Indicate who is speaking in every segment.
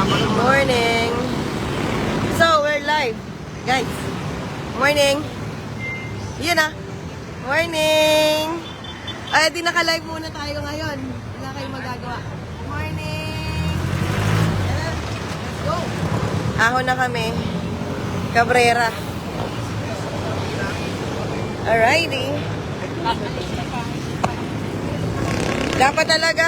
Speaker 1: Morning. So, we're live. Guys. Morning. Yun na. Morning. Ay, di naka-live muna tayo ngayon. Wala kayong magagawa. Morning. Let's go. Ahon na kami. Cabrera. Alrighty. Dapat talaga,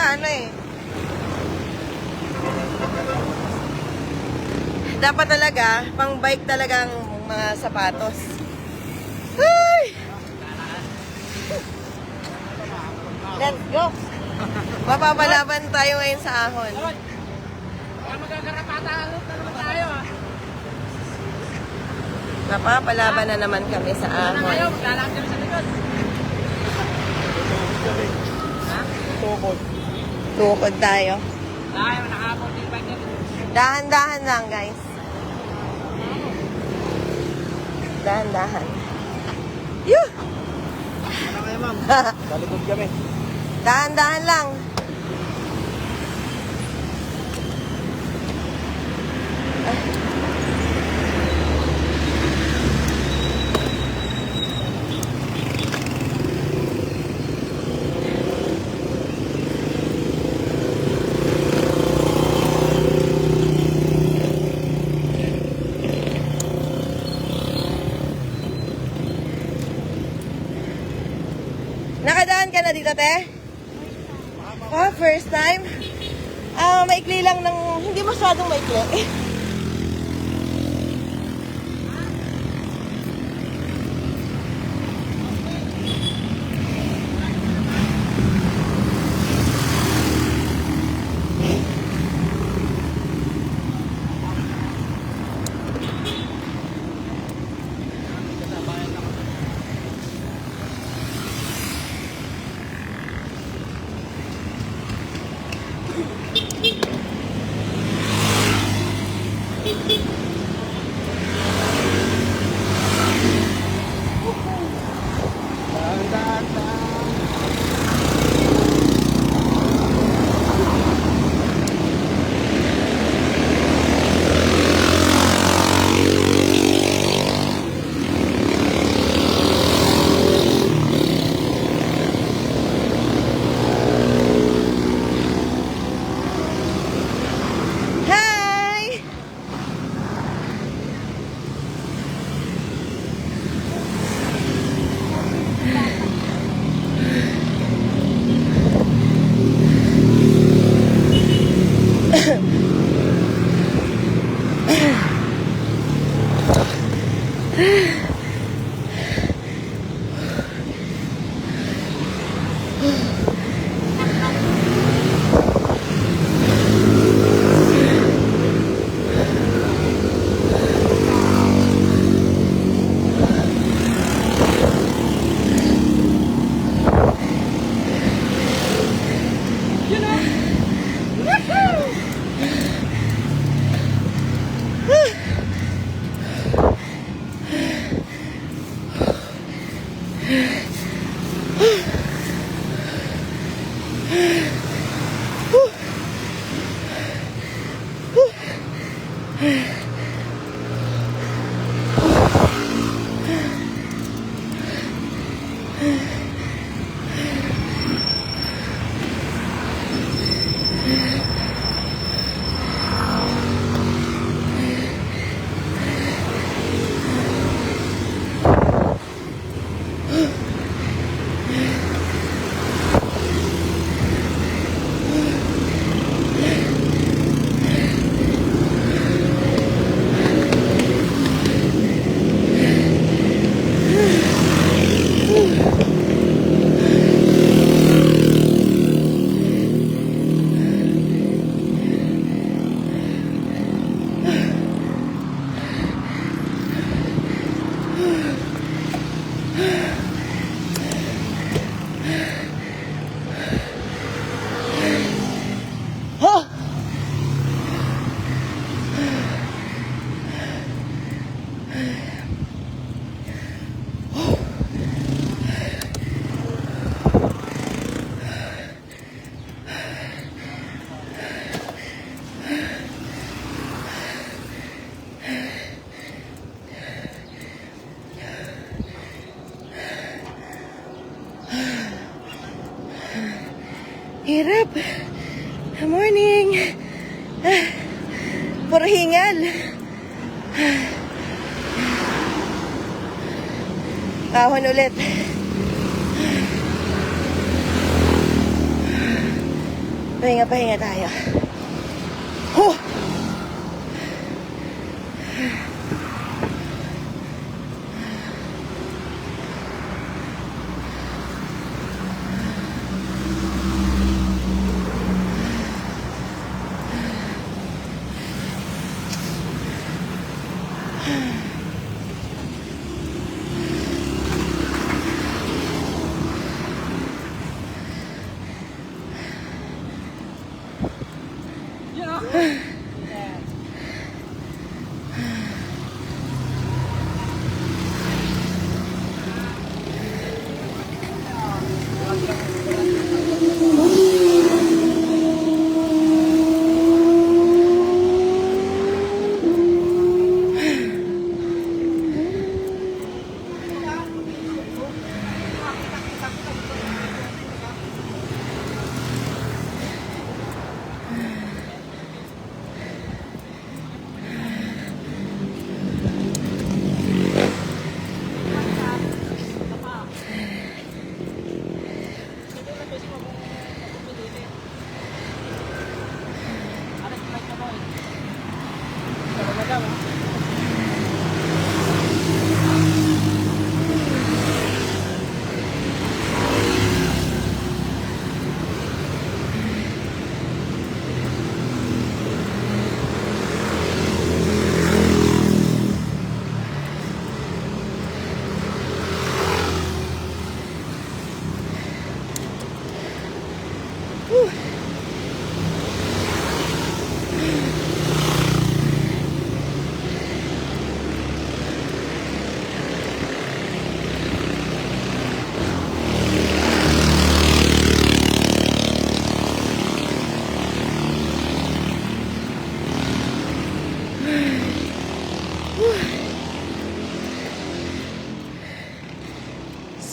Speaker 1: dapat talaga, pang bike talagang mga sapatos. Ay! Let's go! Mapapalaban tayo ngayon sa ahon. Mapapalaban na naman kami sa ahon. Tukod tayo. Dahan-dahan lang, guys. Dahan-dahan. Yuh!
Speaker 2: Ano kayo, ma'am? Talikod kami.
Speaker 1: Dahan-dahan lang. Nakadaan ka na dito, te? Oh, first time? Maikli lang ng... Hindi masyadong maikli. Hirap. Morning. Puro hingal. Ahon ulit. Pahinga tayo. Huh!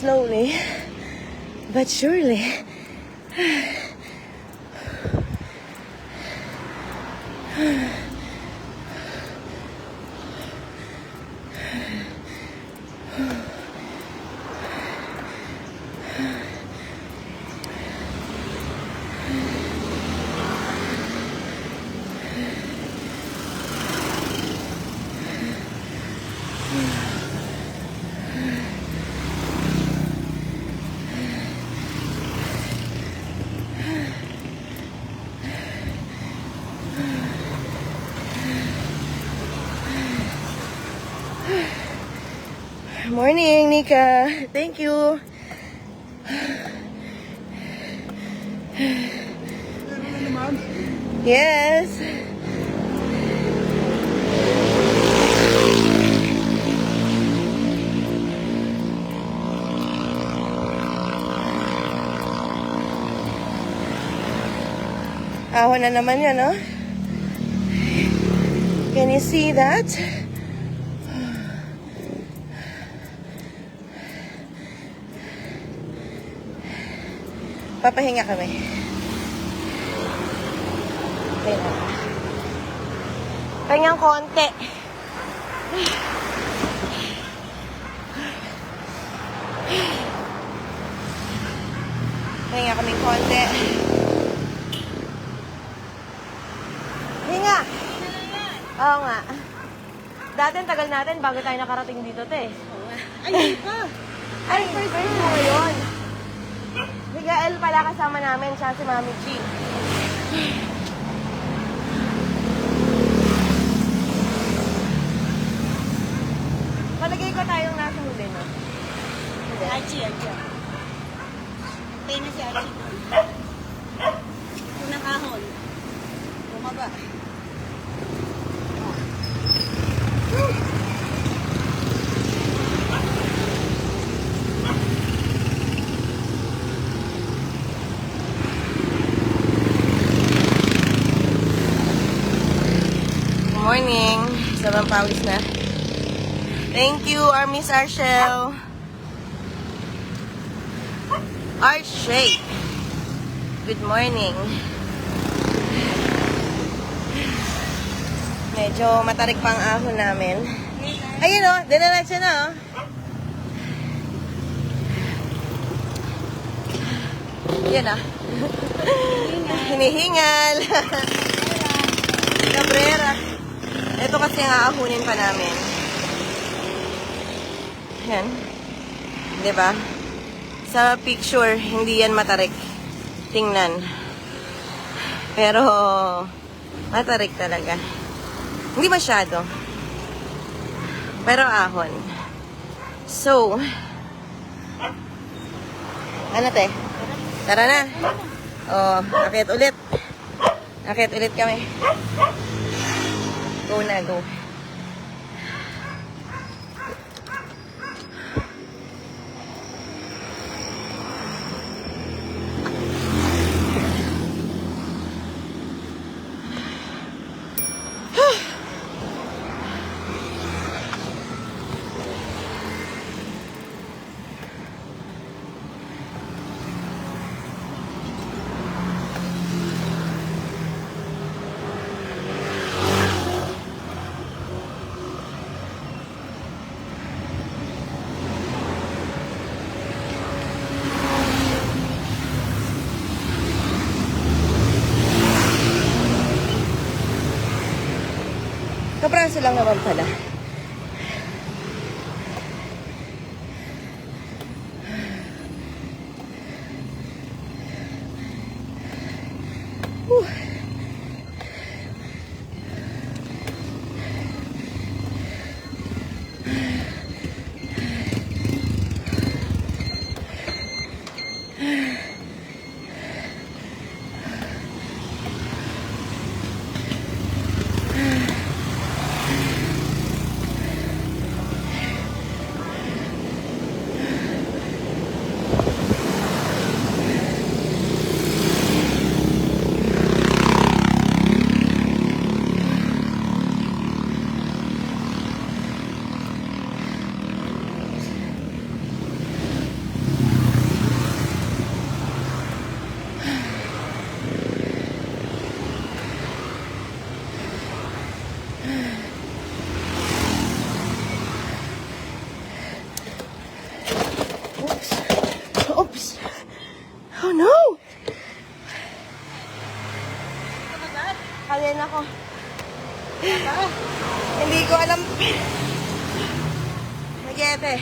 Speaker 1: Slowly, but surely. Morning, Nika. Thank you. Yes. Ahon na naman yan, no? Can you see that? Papahinga kami. Pahinga. Pahingang konti. Pahinga kami konti. Hinga! Oo nga. Dati ang tagal natin bago tayo nakarating dito, te.
Speaker 3: Ay, hindi pa.
Speaker 1: Ay, first mo ngayon. Miguel pala kasama namin, siya si Mami G. Palagay ko tayong nasa huli, no?
Speaker 3: Archie. Tayo na si Archie. Unang ahon. Bumaba.
Speaker 1: Morning. Sabang pawis na. Thank you, our Miss Arshel. Arshel. good morning. Medyo matarik pa ang ahon namin. Ayun o, dinaretso na o. Yan ah. Hinihingal. Cabrera. Ito kasi ang aahunin pa namin. Yan. Diba? Sa picture, hindi yan matarik. Tingnan. Pero, matarik talaga. Hindi masyado. Pero ahon. So, ano te? Tara na. Oh, akit ulit. Akit ulit kami. Go na, go. Kapraso lang naman pala. Oops. Oh no! Kalyan ako. Hindi ko alam. Magete.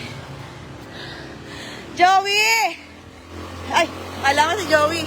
Speaker 1: Joey! Ay, kala ko si Joey.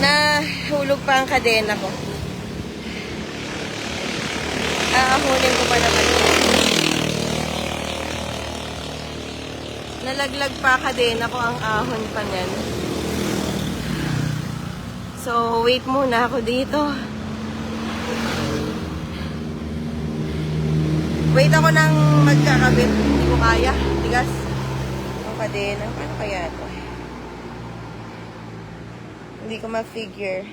Speaker 1: Nahulog pa ang kadena ko. Aahunin ko pa naman. Nalaglag pa kadena ko, ang ahon pa niyan. So, wait muna ako dito. Wait ako nang magkakabit. Hindi ko kaya. Tigas. Ang kadena. Paano kaya ito? Hindi ko ma-figure.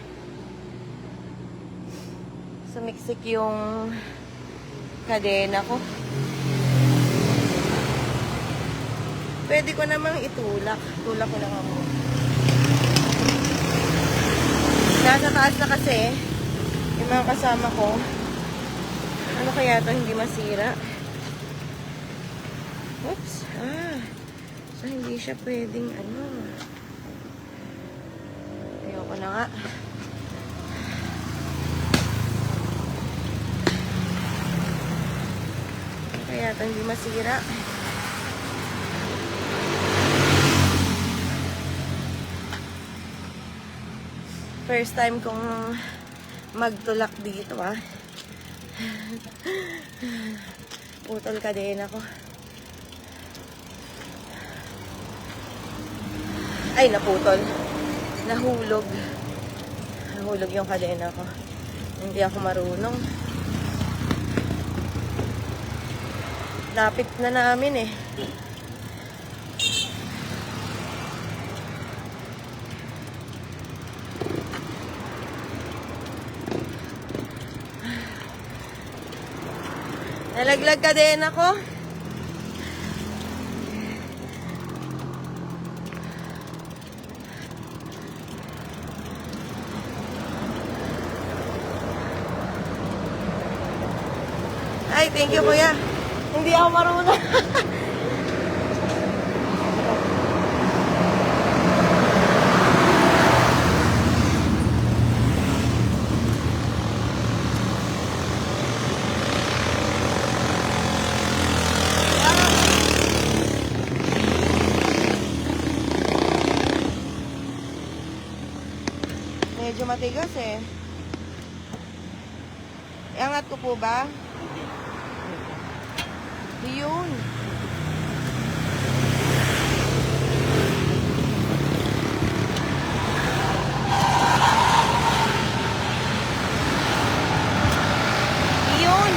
Speaker 1: Sumiksik yung kadena ko. Pwede ko namang itulak. Tulak ko lang ako. Nasa taas na kasi yung mga kasama ko. Ano kaya ito hindi masira? Oops. So hindi siya pwedeng ano. Ayoko na nga. Ano kaya ito hindi masira? First time kong magtulak dito, ah. Putol ka din ako. Ay, naputol. Nahulog. Nahulog yung kadena ko. Hindi ako marunong. Lapit na namin eh. Nalaglag ka din ako. Ay, thank you, kuya. Hindi ako marunong. Medyo matigas eh. Iangat ko po ba? Yun. Yun.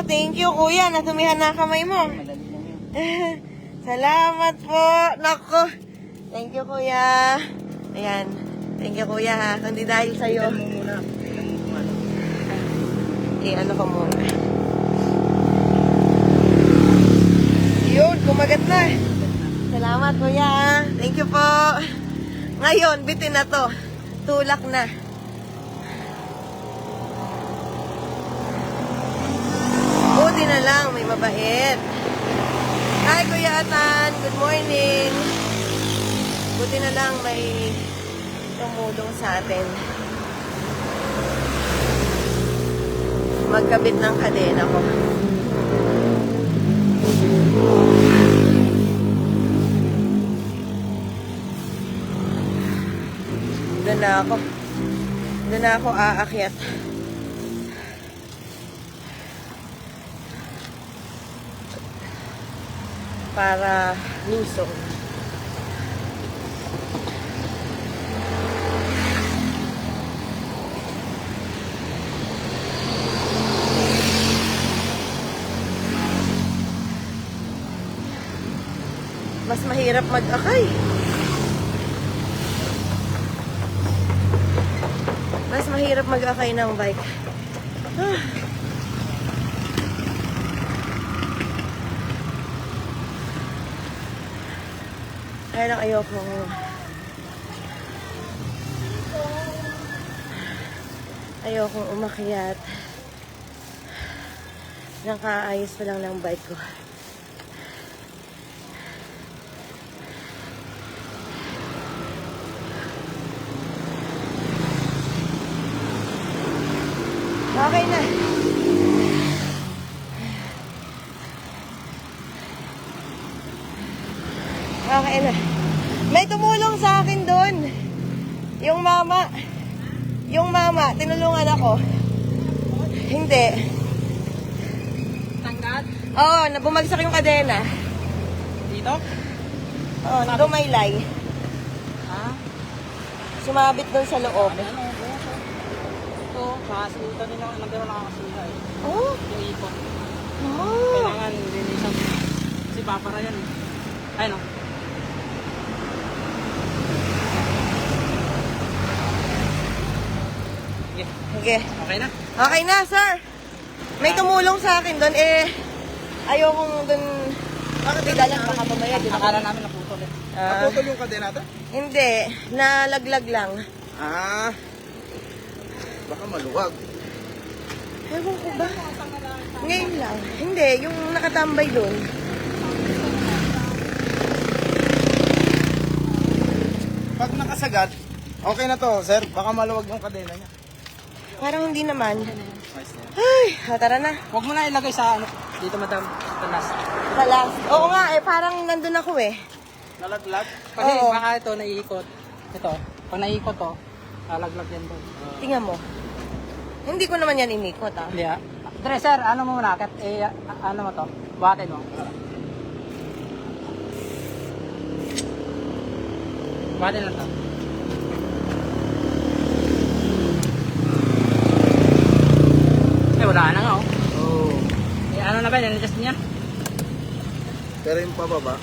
Speaker 1: Thank you, kuya. Natumihan na kamay mo.
Speaker 2: Madali lang yun.
Speaker 1: Salamat po. Nako. Thank you, kuya. Ayan. Thank you, kuya, ha. Kundi dahil sa'yo.
Speaker 2: Tignan mo muna. Tignan mo kung ano.
Speaker 1: Ano ko muna. Yun, kumagat na. Salamat, kuya. Thank you po. Ngayon, bitin na to. Tulak na. Buti na lang, may mabait. Hi, Kuya Atan. Good morning. Buti na lang may tumulong sa atin. Magkabit ng kadena ko. Doon na ako. Doon na ako aakyat. Para lusong. Mas mahirap mag-akay. Mas mahirap mag-akay ng bike. Kaya lang ayokong umakyat. Nakaayos pa lang ng bike ko. Okay na. Okay na. May tumulong sa akin doon. Yung mama. Tinulungan ako. Hindi.
Speaker 3: Tanggat?
Speaker 1: Oo, bumagsak yung kadena.
Speaker 2: Dito?
Speaker 1: Oh, lumaylay.
Speaker 2: Ha?
Speaker 1: Sumabit doon sa loob.
Speaker 2: Ano? Ito, nakasulta din ako. Nagkaroon nakakasulta eh.
Speaker 1: Oh,
Speaker 2: Yung ikot.
Speaker 1: oh.
Speaker 2: Kailangan linisan. Kasi papara yan. Ay no. Sige.
Speaker 1: Sige.
Speaker 2: Okay na.
Speaker 1: Okay na, sir. May tumulong sa akin doon ayokong doon pidalan baka mamaya di ba?
Speaker 2: Akala namin naputol eh.
Speaker 4: Naputol yung kadena natin?
Speaker 1: Hindi, nalaglag lang.
Speaker 4: Ah. Baka maluwag.
Speaker 1: Ewan ko ba? Ngayon lang. Hindi, yung nakatambay doon.
Speaker 4: Pag nakasagat, okay na to, sir. Baka maluwag yung kadena niya.
Speaker 1: Parang hindi naman.
Speaker 4: Nice na yan.
Speaker 1: Ay, tara na.
Speaker 2: Huwag mo na ilagay sa ano. Dito madam. Tanas.
Speaker 1: Sa last. Oo nga, parang nandun ako eh.
Speaker 4: Nalaglag?
Speaker 2: Kasi
Speaker 1: Oo.
Speaker 2: baka ito naiikot. Ito. Pag naiikot to, lalaglag yan doon.
Speaker 1: Tingnan mo. Hindi ko naman yan inikot ah.
Speaker 2: Hindi ah. Dre, sir, ano mo muna? Ano mo to? Buhatin mo. Buhatin lang to. Eh, wala na nga oh.
Speaker 4: Oo.
Speaker 2: Eh, ano na ba? Nilidjust niya?
Speaker 4: Pero yung pababa,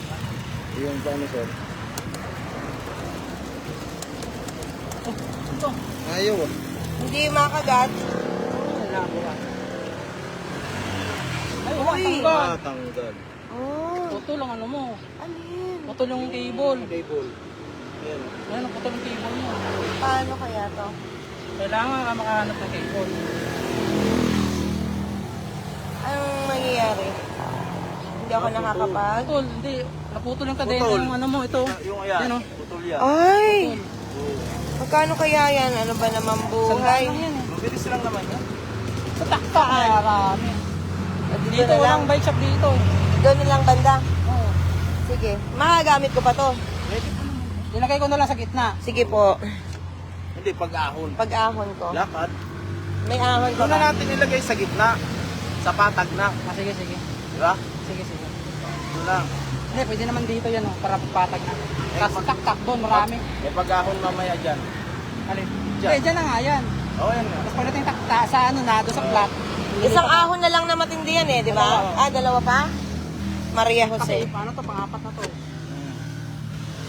Speaker 4: yung paano, sir?
Speaker 2: Ito.
Speaker 4: Ayaw ah.
Speaker 1: Hindi makagat.
Speaker 2: Wala, wala. Ay, wala.
Speaker 1: Uy.
Speaker 2: Tanggal.
Speaker 4: Tanggal.
Speaker 1: Oh,
Speaker 2: Putol ang ano mo.
Speaker 1: alin?
Speaker 2: Putol yung cable.
Speaker 4: Cable. Ayan.
Speaker 2: Ayan, putol yung cable mo.
Speaker 1: Paano kaya to?
Speaker 2: Kailangan ka makahanap ng cable.
Speaker 1: Anong mangyayari? Hindi ako nakakapag.
Speaker 2: Putol, hindi. Naputol yung kadena
Speaker 4: Putol.
Speaker 2: yung ano mo, ito.
Speaker 4: Yung ayan.
Speaker 2: Yan, oh.
Speaker 4: Putol yan.
Speaker 1: Ay!
Speaker 4: Oo.
Speaker 1: Magkano kaya yan? Ano ba naman
Speaker 2: Sandaan
Speaker 1: buhay?
Speaker 2: lang yan eh.
Speaker 4: Mabilis lang naman yan.
Speaker 2: Sa taktak na marami. Dito,
Speaker 1: na lang.
Speaker 2: walang bike shop dito.
Speaker 1: Doon na lang banda.
Speaker 2: Oo.
Speaker 1: Sige. Makagamit ko pa to.
Speaker 2: Ilagay ko na lang sa gitna.
Speaker 1: Sige po.
Speaker 4: Hindi, pag-ahon.
Speaker 1: Pag-ahon ko.
Speaker 4: Lakad.
Speaker 1: May ahon ko
Speaker 4: Doon na
Speaker 1: ba?
Speaker 4: natin ilagay sa gitna. Sa patag na.
Speaker 2: Ah, sige, sige.
Speaker 4: Di ba?
Speaker 2: Sige, sige.
Speaker 4: Doon lang.
Speaker 2: Hindi, pwede naman dito yan oh, para patag na. Tapos taktak doon, marami.
Speaker 4: May pag-ahon mamaya dyan.
Speaker 2: Alin?
Speaker 4: Diyan.
Speaker 2: Hindi, dyan na nga yan.
Speaker 4: Oo, yan nga.
Speaker 2: Tapos pagdating takta sa ano na, doon sa flat.
Speaker 1: Isang ahon na lang na matindi yan eh, di ba?
Speaker 2: Oo.
Speaker 1: Ah, dalawa pa? Maria
Speaker 2: Kasi
Speaker 1: Jose.
Speaker 2: paano to, pang-apat na to.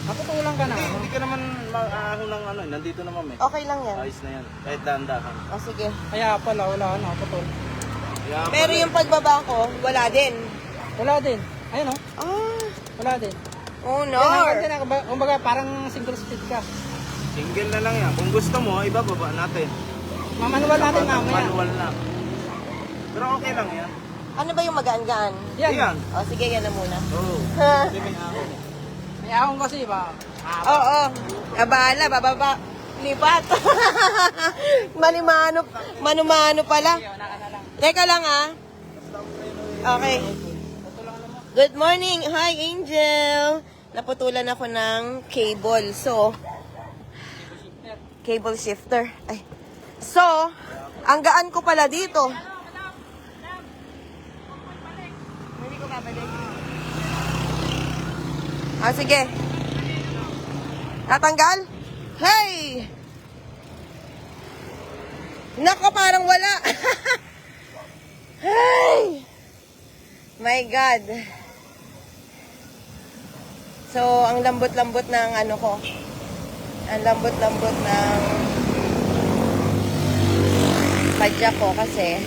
Speaker 2: Naputulang ka na.
Speaker 4: Hindi ka naman mag-ahon ng ano. Nandito naman eh.
Speaker 1: Okay lang yan.
Speaker 4: Ayos na yan. Kahit dahan-dahan.
Speaker 1: O sige.
Speaker 2: Kaya pala, wala na, putol.
Speaker 4: Kaya
Speaker 1: Pero
Speaker 4: pala-
Speaker 1: yung pagbaba ko, wala din.
Speaker 2: Wala din. Ayun oh,
Speaker 1: Ah,
Speaker 2: wala din.
Speaker 1: oh no.
Speaker 2: Yan, hanggang dyan, kumbaga parang single speed ka.
Speaker 4: Single na lang yan. Kung gusto mo, ibababa natin.
Speaker 2: Mamanual natin
Speaker 4: Kapag
Speaker 2: mamaya.
Speaker 4: Manual na. Pero okay lang yan.
Speaker 1: Ano ba yung magaan-gaan?
Speaker 2: Yan.
Speaker 4: Yan.
Speaker 1: O sige, yan na muna.
Speaker 4: Oo.
Speaker 1: Ha?
Speaker 4: Hindi may ahon eh.
Speaker 2: May ahon kasi ba?
Speaker 1: Oo. Abala, bababa. Lipat. Manumano pala.
Speaker 2: Wala ka na lang.
Speaker 1: Teka lang ah. Okay. Good morning. Hi, Angel. Naputulan ako ng cable. So, cable shifter. Ay. So, ang gaan ko pala dito. Hindi ko babalik. Ah, sige. Tatanggal? Hey! Nako, parang wala. Hey! My God. So, ang lambot-lambot ng ano ko. Ang lambot-lambot ng padyak ko kasi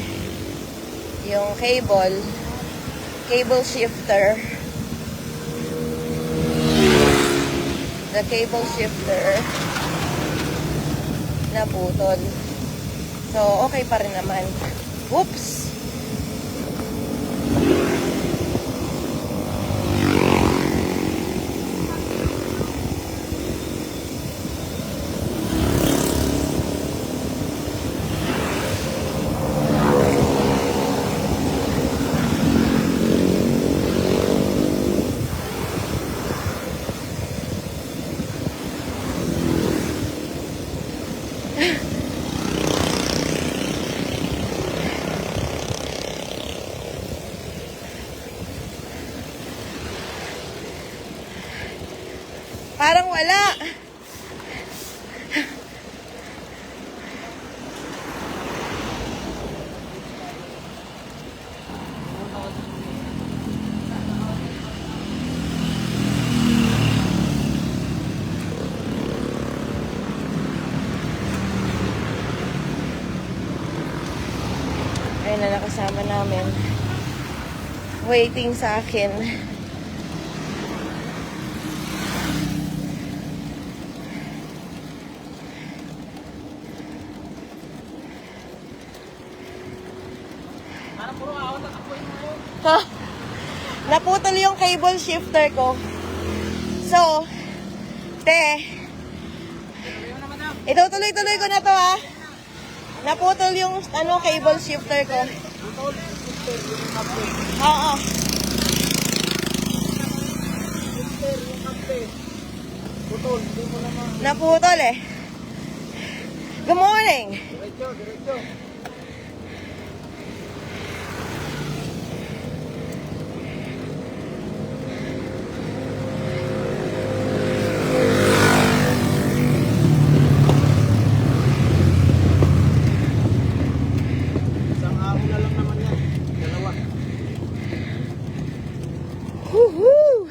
Speaker 1: yung cable shifter, the cable shifter naputol. So, okay pa rin naman. Whoops! Parang wala. Ayun na nakasama namin. Waiting sa akin.
Speaker 2: Parang puro awat at apoy mo.
Speaker 1: Ha? Naputol yung cable shifter ko. So, itutuloy-tuloy ko na to ha. Naputol yung cable shifter ko. Oo. Naputol eh. Good morning.
Speaker 2: Diretso. Isang araw na lang naman yan. Dalawa.
Speaker 1: Woohoo!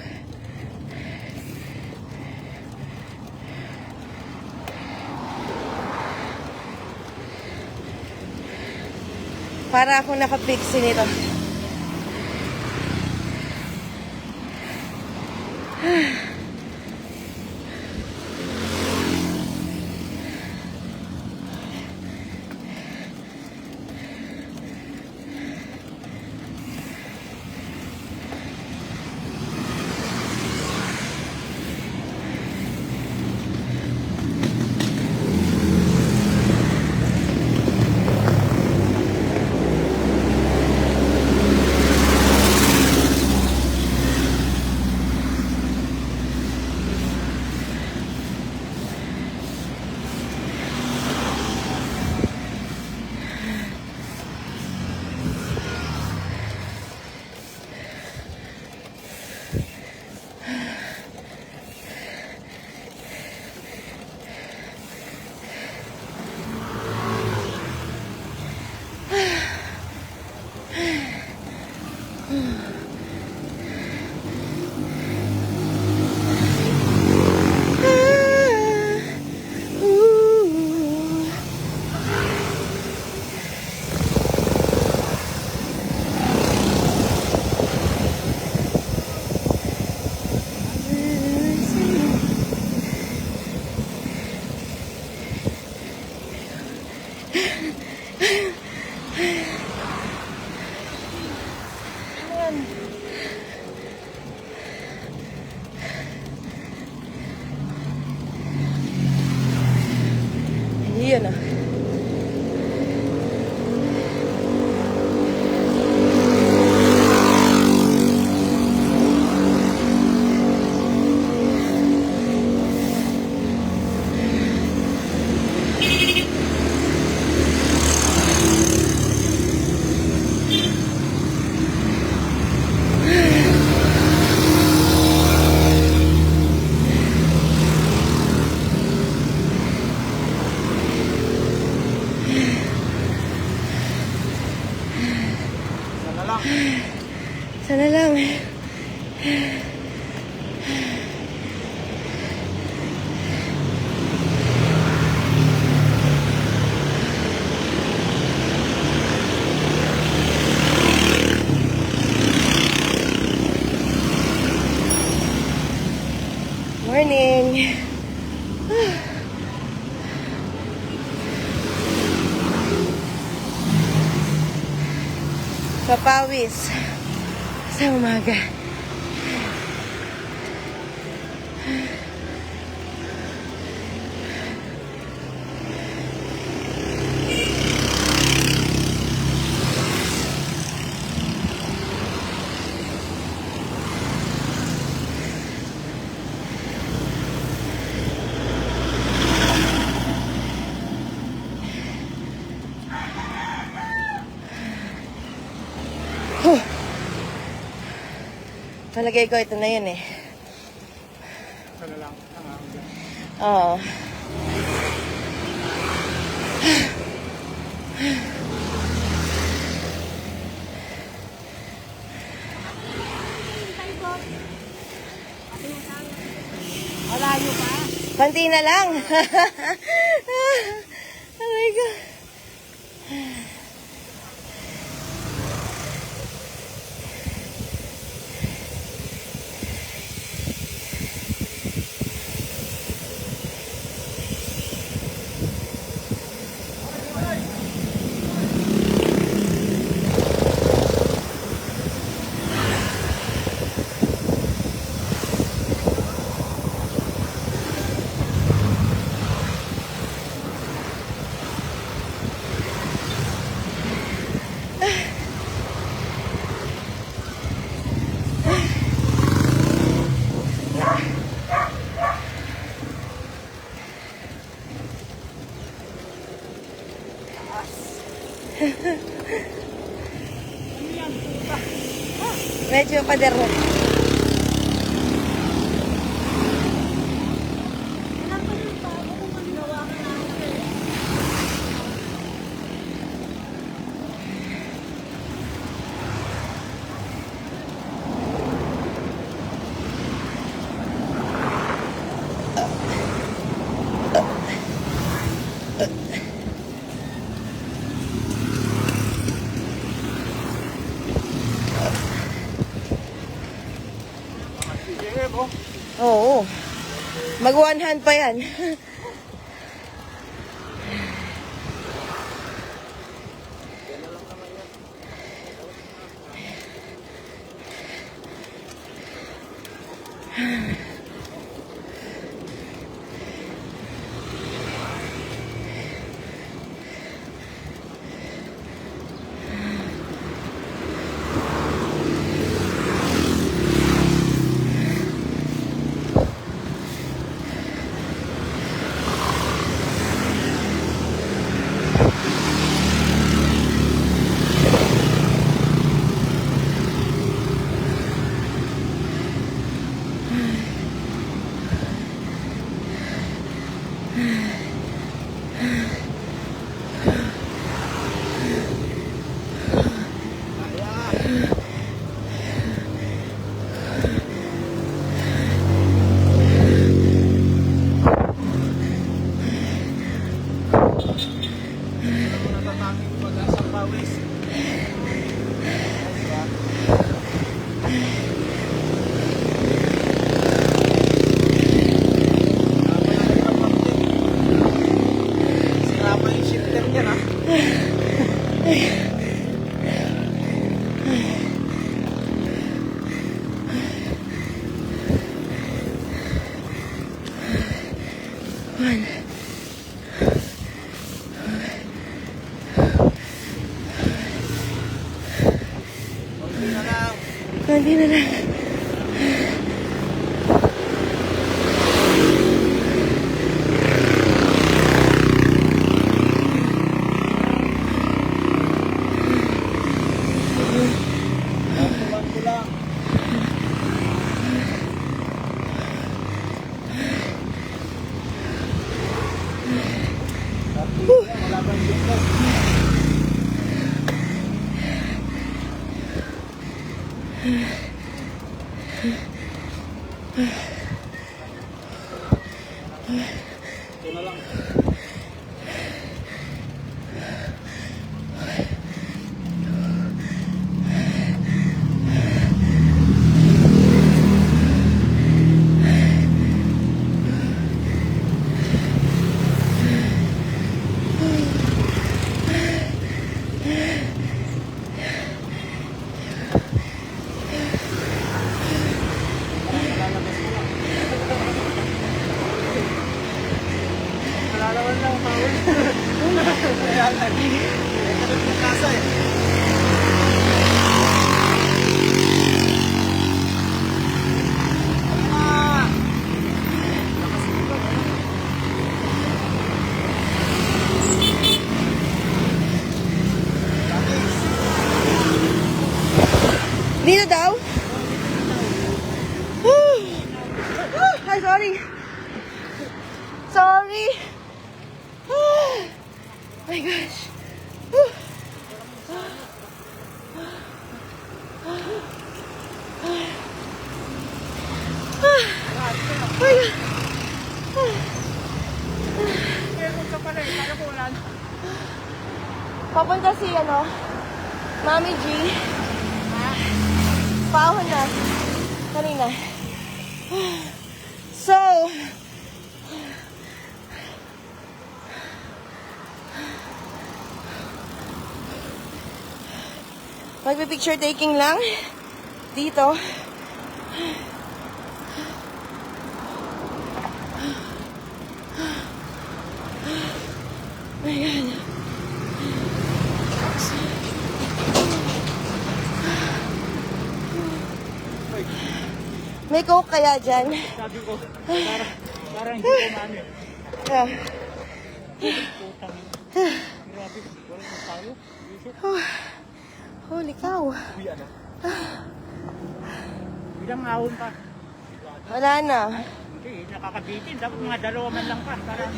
Speaker 1: Para akong nakapiksi nito. Yun ah. Sana lang. Morning. Papawis sa umaga. Palagay ko ito na yun eh.
Speaker 4: Isa na lang.
Speaker 1: Oo.
Speaker 3: Malayo pa.
Speaker 1: Konti na lang. Oh my God. Medyo pader. Oo. Mag one hand pa yan.
Speaker 4: Natatanging pag-asang pawis. Sira pa yung shifter niya na.
Speaker 1: Konti na lang.
Speaker 4: Ito na lang. Nalalaman lang pawis. Kaya lagi. Ganun yung kasa eh.
Speaker 1: Dito daw? Ay, sorry. sorry. Sorry. Oh my gosh. Whew. Papunta si Mami G. Pahon na. Kanina. So, magpi-picture taking lang dito. Oh my God. May coke kaya dyan?
Speaker 2: Sabi ko, parang hindi ko maano.
Speaker 1: Ah.
Speaker 2: Putang. Grabe, wala na tayo.
Speaker 1: Holy cow.
Speaker 2: Uy, ano? Ilang ahon pa.
Speaker 1: Wala na.
Speaker 2: Hindi, nakakabitin. Dapat mga 2 man lang pa. Para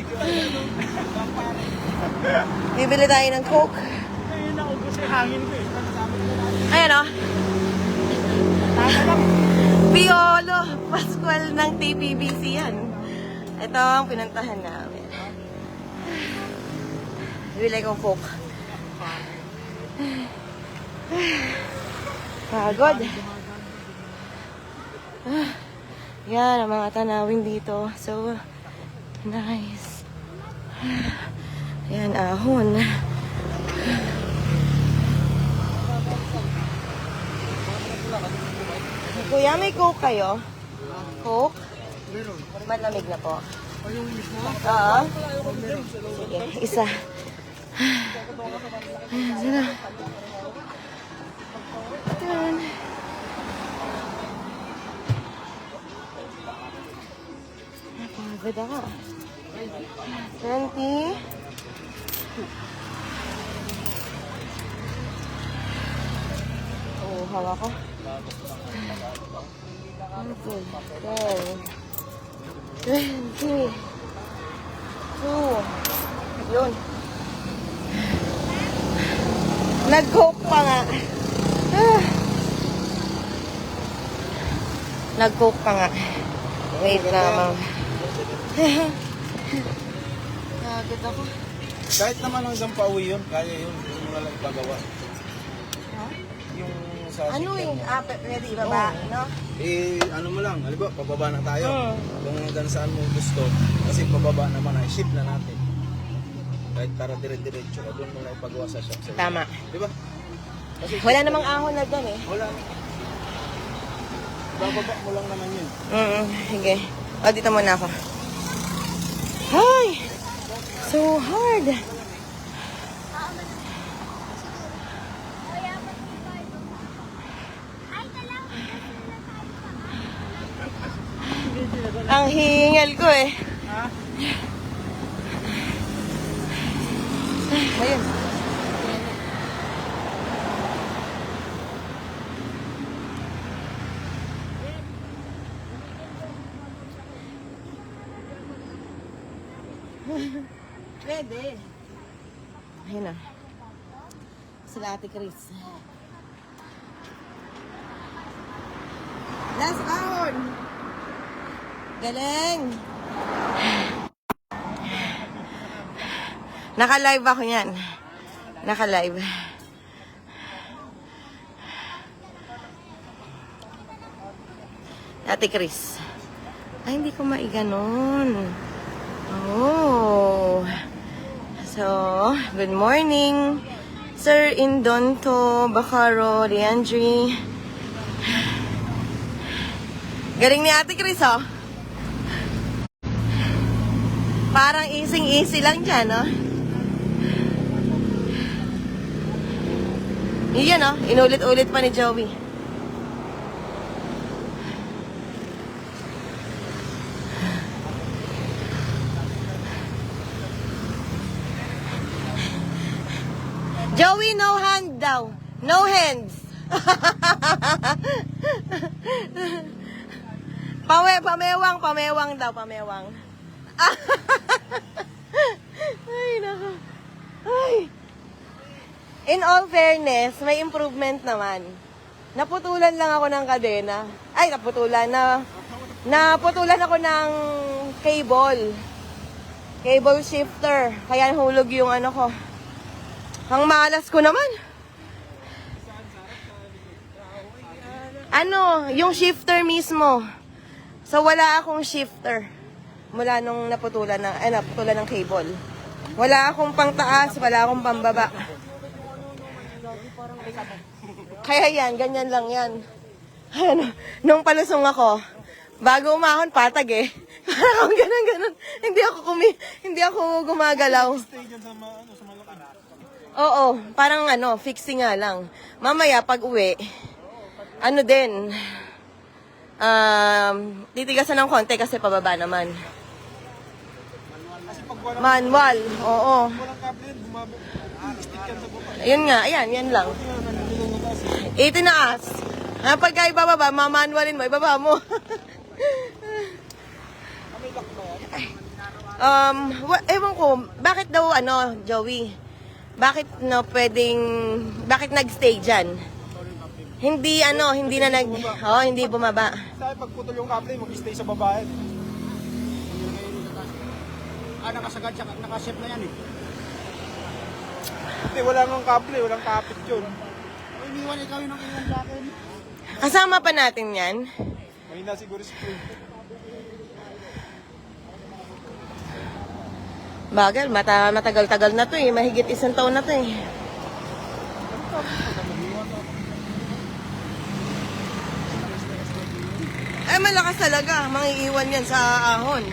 Speaker 1: Bibili tayo ng coke.
Speaker 2: ayun, naubos yung hangin ko eh.
Speaker 1: Ayan o.
Speaker 2: Tama lang.
Speaker 1: Piolo. Pascual ng TPBC yan. Ito ang pinuntahan namin. Bibili kong coke. Pagod. Yan ang mga tanawin dito. So nice. Yan, ahon. Kuya, may coke kayo? Coke? Malamig na po. Oo. Sige, isa. Ayan, sila. Ayan. Napagod ako. 20. Oh, hawa ko. 20. Yun. Nag-coke pa nga. Nag-coke pa nga. Wait lamang. Nagod ako.
Speaker 4: Kahit naman hanggang pauwi yun, kaya yun. Yun mo nalang ipagawa. Yung sa
Speaker 1: Ano
Speaker 4: sasakyan mo.
Speaker 1: pwede ibaba, no?
Speaker 4: Ano mo lang, halimbawa, pababa na tayo. Kung hanggang saan mo gusto, kasi pababa naman, i-ship na natin. Kahit para dire-diretso ka, doon mo na ipagawa sa shop.
Speaker 1: Tama.
Speaker 4: Di ba? Kasi
Speaker 1: Wala namang ahon na doon eh.
Speaker 4: wala. Bababa mo lang naman yun.
Speaker 1: Sige. O, dito muna ako. Ay! So hard. Ang hingal ko eh.
Speaker 2: Ha?
Speaker 1: Ayun. Pwede. Ayun na. Sila Ate Chris. Last hour. Galing. Naka-live ako yan. Naka-live. Ate Chris. Ay, hindi ko maiganon. Oh. So, good morning. Sir Indonto, Bacaro, Leandri. Galing ni Ate Chris, oh. Parang easy lang dyan, no? Yan, no? Inulit-ulit pa ni Joey. Joey, no hand daw. No hands. Pamewang daw, pamewang. Ay, nako. Ay. In all fairness, may improvement naman. Naputulan lang ako ng kadena. Ay, naputulan ako ng cable. Cable shifter. Kaya nahulog yung ano ko. Ang malas ko naman. Ano, yung shifter mismo. So, wala akong shifter. Mula nung naputulan ng cable. Wala akong pangtaas, wala akong pambaba. Kaya yan, ganyan lang yan. Ano, nung palusong ako, bago umahon, patag eh. Parang ganun. Hindi ako gumagalaw. Oo, parang fixing nga lang. Mamaya, pag uwi, titigasan ng konti kasi pababa naman. Manual, oo. Ayun nga, yan lang. Itinaas. Pagka ibababa, mamanualin mo, ibaba mo. Ewan ko, bakit daw, Joey? Bakit nag-stay dyan? Hindi hindi bumaba.
Speaker 2: Sabi pagputol yung kable, mag-stay sa babae. Nakasagad siya, nakasip na yan eh. Hindi, wala nang kable, walang kapit yun. Iniwan ikaw yung nakiwan sa akin.
Speaker 1: Kasama pa natin yan.
Speaker 2: Mahina siguro si Queen.
Speaker 1: Bagal, matagal-tagal na to eh. Mahigit 1 taon na to eh. Ay, malakas talaga. Mangiiwan yan sa ahon.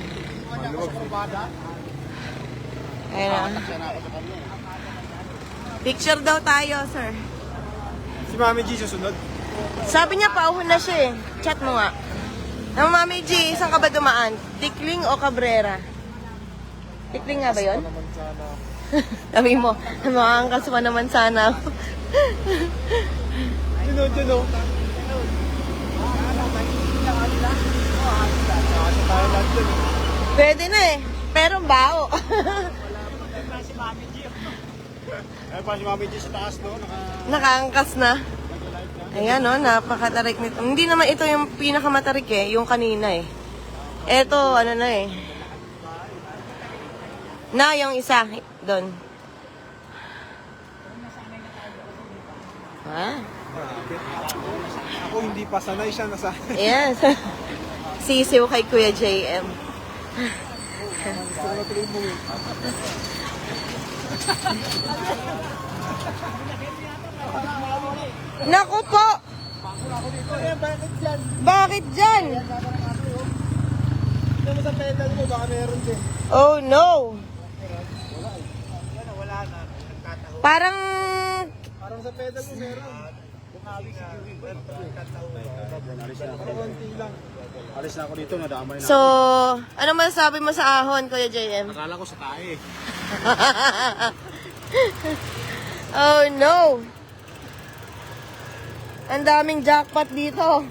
Speaker 1: Ayun na. Picture daw tayo, sir.
Speaker 2: Si Mami G susunod.
Speaker 1: Sabi niya, pauhon na siya eh. Chat mo nga. Mami G, saan ka ba dumaan? Tikling o Cabrera? Tikling nga ba yun? Sabi mo, makangkas pa naman sana ako.
Speaker 2: Juno.
Speaker 1: Pwede na eh. Pero bao.
Speaker 2: Ay pa si Mami G sa taas no?
Speaker 1: Nakaangkas na. Ayan o, napakatarik nito. Hindi naman ito yung pinakamatarik eh, yung kanina eh. Ito, na eh. Yung isa, doon. Ha?
Speaker 2: Ako hindi pa sanay siya nasa.
Speaker 1: Yes. Sisiw kay Kuya JM. Naku po! Bakit dyan?
Speaker 2: Hindi mo sa pedal mo, baka meron din.
Speaker 1: Oh no!
Speaker 2: Wala na.
Speaker 1: Parang...
Speaker 2: Parang sa pedal mo meron. Bumawi si Kiwi. Parang konti lang. Alis na ako dito, nadamay na.
Speaker 1: So, ano masasabi mo sa ahon, Kuya JM?
Speaker 2: Akala ko sa tae.
Speaker 1: Oh no! Ang daming jackpot dito.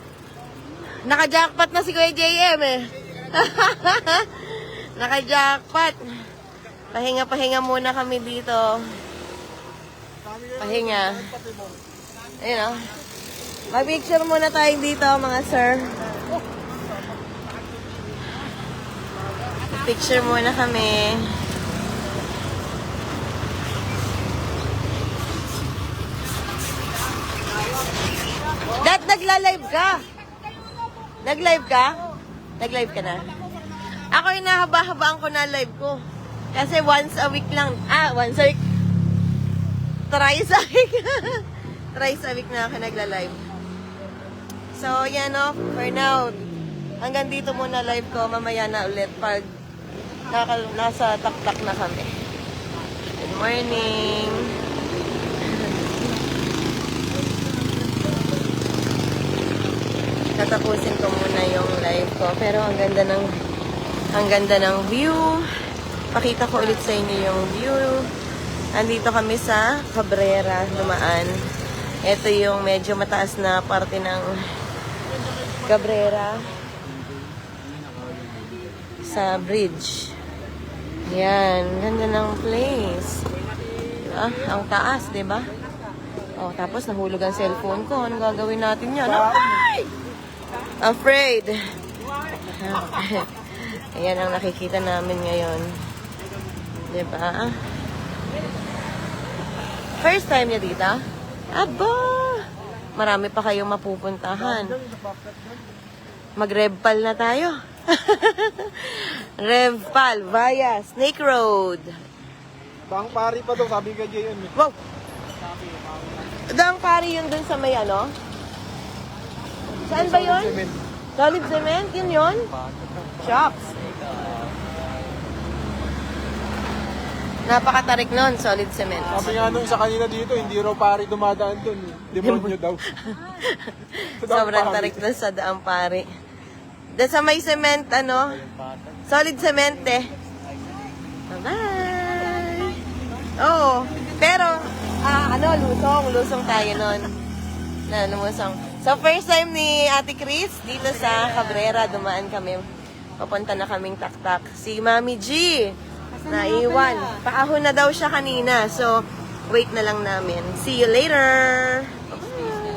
Speaker 1: Naka-jackpot na si Kuya JM eh. Naka-jackpot. Pahinga muna kami dito. Pahinga. Ayun o. Mag-picture muna tayo dito mga sir. Picture muna kami. Dad, nagla-live ka? Nag-live ka? Nag-live ka na? Ako yung nahaba-habaan ko na live ko. Kasi once a week lang. Once a week. Thrice a week. Thrice a week na ako nagla-live. So, yan o. For now, hanggang dito muna live ko. Mamaya na ulit pag nasa tak-tak na kami. Good morning. Tatapusin ko muna yung live ko. Pero ang ganda ng view. Pakita ko ulit sa inyo yung view. Andito kami sa Cabrera, dumaan. Ito yung medyo mataas na parte ng Cabrera. sa bridge. Yan, ganda ng place. Diba? Ang taas, diba? Oh, tapos nahulog ang cellphone ko. Ano gagawin natin yan? Ay! Afraid. Ayan ang nakikita namin ngayon. Diba? First time niya dito? Aba! Marami pa kayong mapupuntahan. Mag-Revpal na tayo. Revpal via Snake Road.
Speaker 2: Bang pari pa daw, sabi ka Jay.
Speaker 1: Wow! Daang pari yun dun sa may ano? Saan ba yun? Solid cement? Yun yun? Shops. Napakatarik nun, solid cement.
Speaker 2: Sabi nga nung isa kanina dito, hindi raw pari dumadaan doon. Demonyo daw.
Speaker 1: Sobrang tarik na sa daang pari. Doon sa may cement, ano? Solid cement eh. Bye-bye! Oo. Pero, lusong tayo nun. Lumusong. So, first time ni Ate Chris, dito sa Cabrera, dumaan kami. Papunta na kaming taktak. Si Mami G, naiwan. Paahon na daw siya kanina. So, wait na lang namin. See you later!